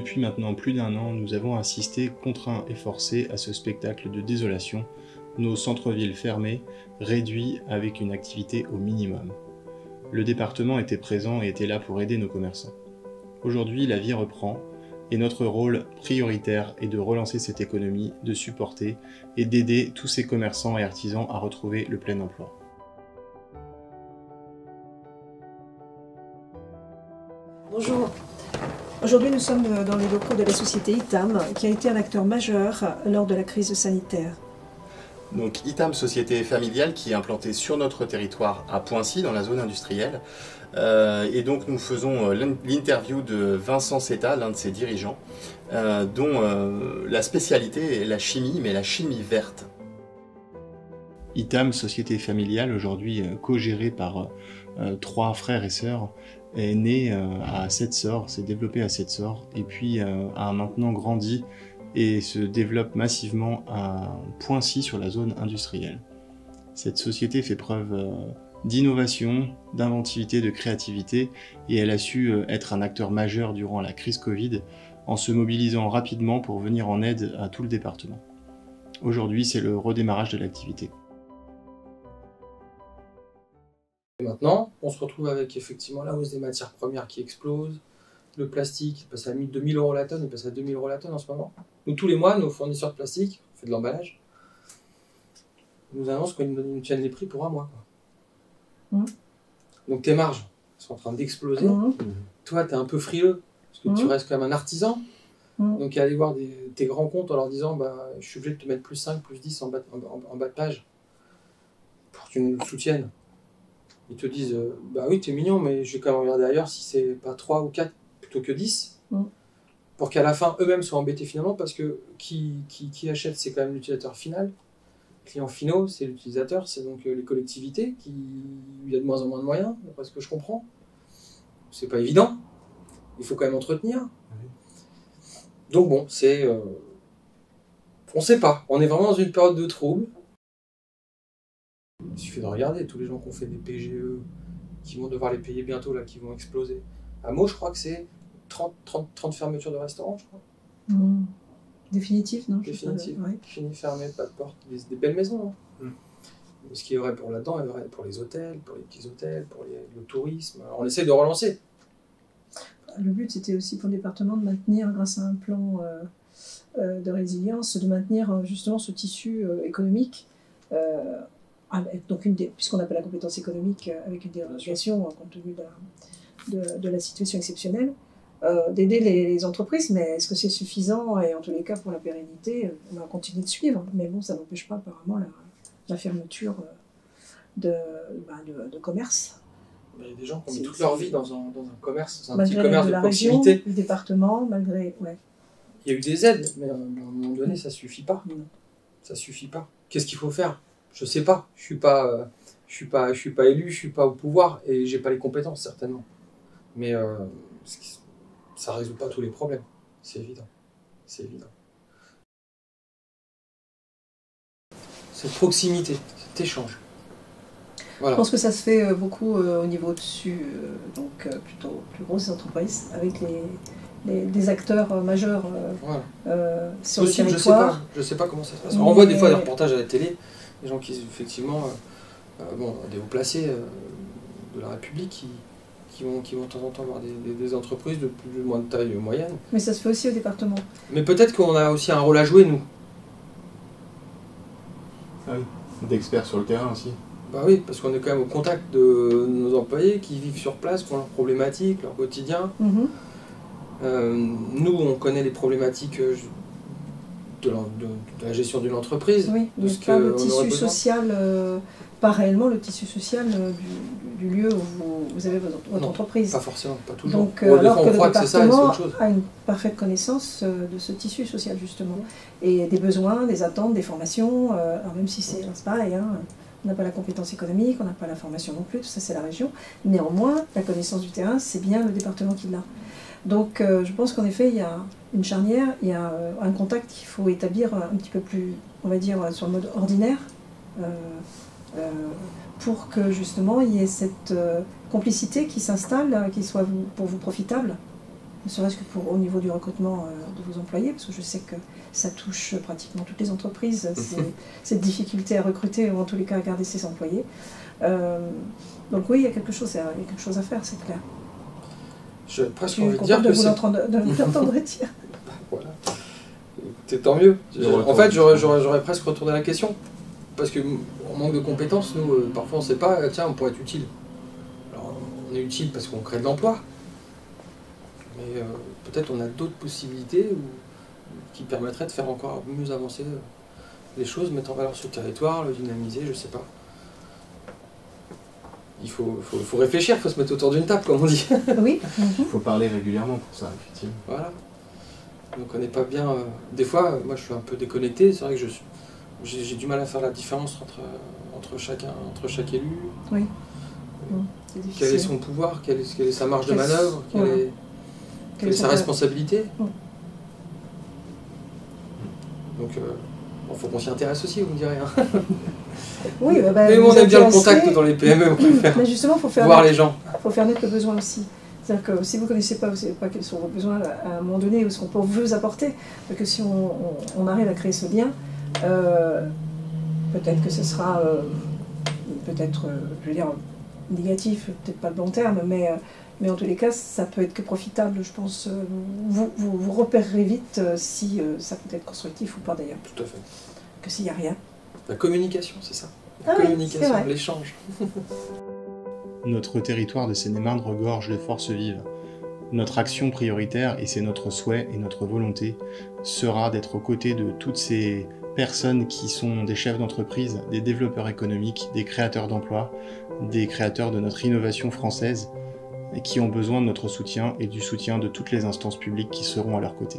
Depuis maintenant plus d'un an, nous avons assisté, contraints et forcés, à ce spectacle de désolation, nos centres-villes fermés, réduits avec une activité au minimum. Le département était présent et était là pour aider nos commerçants. Aujourd'hui, la vie reprend, et notre rôle prioritaire est de relancer cette économie, de supporter et d'aider tous ces commerçants et artisans à retrouver le plein emploi. Bonjour. Aujourd'hui, nous sommes dans les locaux de la société ITAM, qui a été un acteur majeur lors de la crise sanitaire. Donc ITAM, société familiale qui est implantée sur notre territoire à Poincy, dans la zone industrielle. Et donc nous faisons l'interview de Vincent Seta, l'un de ses dirigeants, dont la spécialité est la chimie, mais la chimie verte. ITAM, société familiale, aujourd'hui co-gérée par 3 frères et sœurs, est né à Sept-Sors, s'est développé à Sept-Sors, et puis a maintenant grandi et se développe massivement à Poincy sur la zone industrielle. Cette société fait preuve d'innovation, d'inventivité, de créativité, et elle a su être un acteur majeur durant la crise Covid en se mobilisant rapidement pour venir en aide à tout le département. Aujourd'hui, c'est le redémarrage de l'activité. Maintenant, on se retrouve avec effectivement la hausse des matières premières qui explose, le plastique, il passe à 2000 € la tonne, il passe à 2000 € la tonne en ce moment. Nous, tous les mois, nos fournisseurs de plastique, on fait de l'emballage, nous annoncent qu'ils nous tiennent les prix pour un mois. Donc tes marges sont en train d'exploser. Toi, tu es un peu frileux, parce que tu restes quand même un artisan. Donc aller voir tes grands comptes en leur disant bah, je suis obligé de te mettre plus 5, plus 10 en bas de page pour que tu nous soutiennes. Ils te disent bah oui, t'es mignon, mais je vais quand même regarder ailleurs si c'est pas 3 ou 4 plutôt que 10. Pour qu'à la fin, eux-mêmes soient embêtés finalement, parce que qui achète, c'est quand même l'utilisateur final. Clients finaux, c'est l'utilisateur, c'est donc les collectivités, il y a de moins en moins de moyens, d'après ce que je comprends. C'est pas évident. Il faut quand même entretenir. Donc bon, c'est... on sait pas. On est vraiment dans une période de trouble. Il suffit de regarder tous les gens qui ont fait des PGE, qui vont devoir les payer bientôt, là, qui vont exploser. À Meaux, je crois que c'est 30 fermetures de restaurants, je crois. Définitif, non? Définitif. Fini, fermé, pas de porte. Des belles maisons. Ce qui est vrai pour là-dedans est vrai pour les hôtels, pour les petits hôtels, pour le tourisme. Alors, on essaie de relancer. Le but, c'était aussi pour le département de maintenir, grâce à un plan de résilience, de maintenir justement ce tissu économique. Donc puisqu'on n'a pas la compétence économique avec une dérogation compte tenu de la situation exceptionnelle, d'aider les entreprises, mais est-ce que c'est suffisant? Et en tous les cas, pour la pérennité, on va continuer de suivre. Mais bon, ça n'empêche pas apparemment la fermeture de commerce. Il y a des gens qui ont mis toute leur vie dans un commerce, un malgré petit commerce de proximité. Région, le département, malgré... Ouais. Il y a eu des aides, mais à un moment donné, ça suffit pas. Ça suffit pas. Qu'est-ce qu'il faut faire? Je sais pas. Je suis pas élu, je suis pas au pouvoir et j'ai pas les compétences certainement. Mais ça résout pas tous les problèmes. C'est évident. C'est évident. Cette proximité, cet échange. Voilà. Je pense que ça se fait beaucoup au niveau dessus, donc plutôt plus grosses entreprises, avec des acteurs majeurs sur le territoire. Je sais pas comment ça se passe. On voit des fois des reportages à la télé, des gens qui, effectivement, des hauts placés de la République qui vont de temps en temps voir des entreprises de plus ou moins de taille moyenne. Mais ça se fait aussi au département. Mais peut-être qu'on a aussi un rôle à jouer, nous. Ah oui, d'experts sur le terrain aussi. Bah oui, parce qu'on est quand même au contact de nos employés qui vivent sur place, qui ont leurs problématiques, leur quotidien. Nous, on connaît les problématiques de la gestion d'une entreprise. Oui, de ce pas le tissu social, pas réellement le tissu social du lieu où vous avez votre entreprise. Pas forcément, pas toujours. Donc, alors que le département a une parfaite connaissance de ce tissu social, justement. Et des besoins, des attentes, des formations, alors même si c'est pareil, hein, on n'a pas la compétence économique, on n'a pas la formation non plus, tout ça c'est la région. Néanmoins, la connaissance du terrain, c'est bien le département qui l'a. Donc je pense qu'en effet, il y a une charnière, il y a un contact qu'il faut établir un petit peu plus, on va dire, sur le mode ordinaire, pour que justement il y ait cette complicité qui s'installe, qui soit pour vous profitable. ne serait-ce que au niveau du recrutement de vos employés, parce que je sais que ça touche pratiquement toutes les entreprises, cette difficulté à recruter ou en tous les cas à garder ses employés. Donc oui, il y a quelque chose à faire, c'est clair. Je suis presque envie de dire que c'est... de vous l'entendre dire. Voilà. C'est tant mieux. En fait, j'aurais presque retourné la question. Parce qu'on manque de compétences, nous, parfois on ne sait pas, tiens, on pourrait être utile. Alors, on est utile parce qu'on crée de l'emploi. Mais peut-être on a d'autres possibilités qui permettraient de faire encore mieux avancer les choses, mettre en valeur ce territoire, le dynamiser, je ne sais pas. Il faut réfléchir, il faut se mettre autour d'une table, comme on dit. Oui. Il faut parler régulièrement pour ça, effectivement. Voilà. Donc on n'est pas bien... Des fois, moi je suis un peu déconnecté, c'est vrai que j'ai du mal à faire la différence entre chaque élu. Oui. Quel est son pouvoir, quelle est sa marge de manœuvre, quelle est sa responsabilité. Donc il faut qu'on s'y intéresse aussi, vous me direz. Hein. Oui, mais on aime bien le contact dans les PME, on préfère mais justement, faut faire voir les gens. Il faut faire naître le besoin aussi. C'est-à-dire que si vous ne connaissez pas, vous ne savez pas quels sont vos besoins à un moment donné, ou ce qu'on peut vous apporter, que si on arrive à créer ce lien, peut-être que ce sera, je veux dire, négatif, peut-être pas le bon terme, mais en tous les cas, ça peut être que profitable, je pense. Vous repérerez vite si ça peut être constructif ou pas d'ailleurs. Tout à fait. Que s'il n'y a rien. La communication, c'est ça. La communication, l'échange. Notre territoire de Seine-et-Marne regorge de forces vives. Notre action prioritaire, et c'est notre souhait et notre volonté, sera d'être aux côtés de toutes ces personnes qui sont des chefs d'entreprise, des développeurs économiques, des créateurs d'emplois, des créateurs de notre innovation française, et qui ont besoin de notre soutien et du soutien de toutes les instances publiques qui seront à leur côté.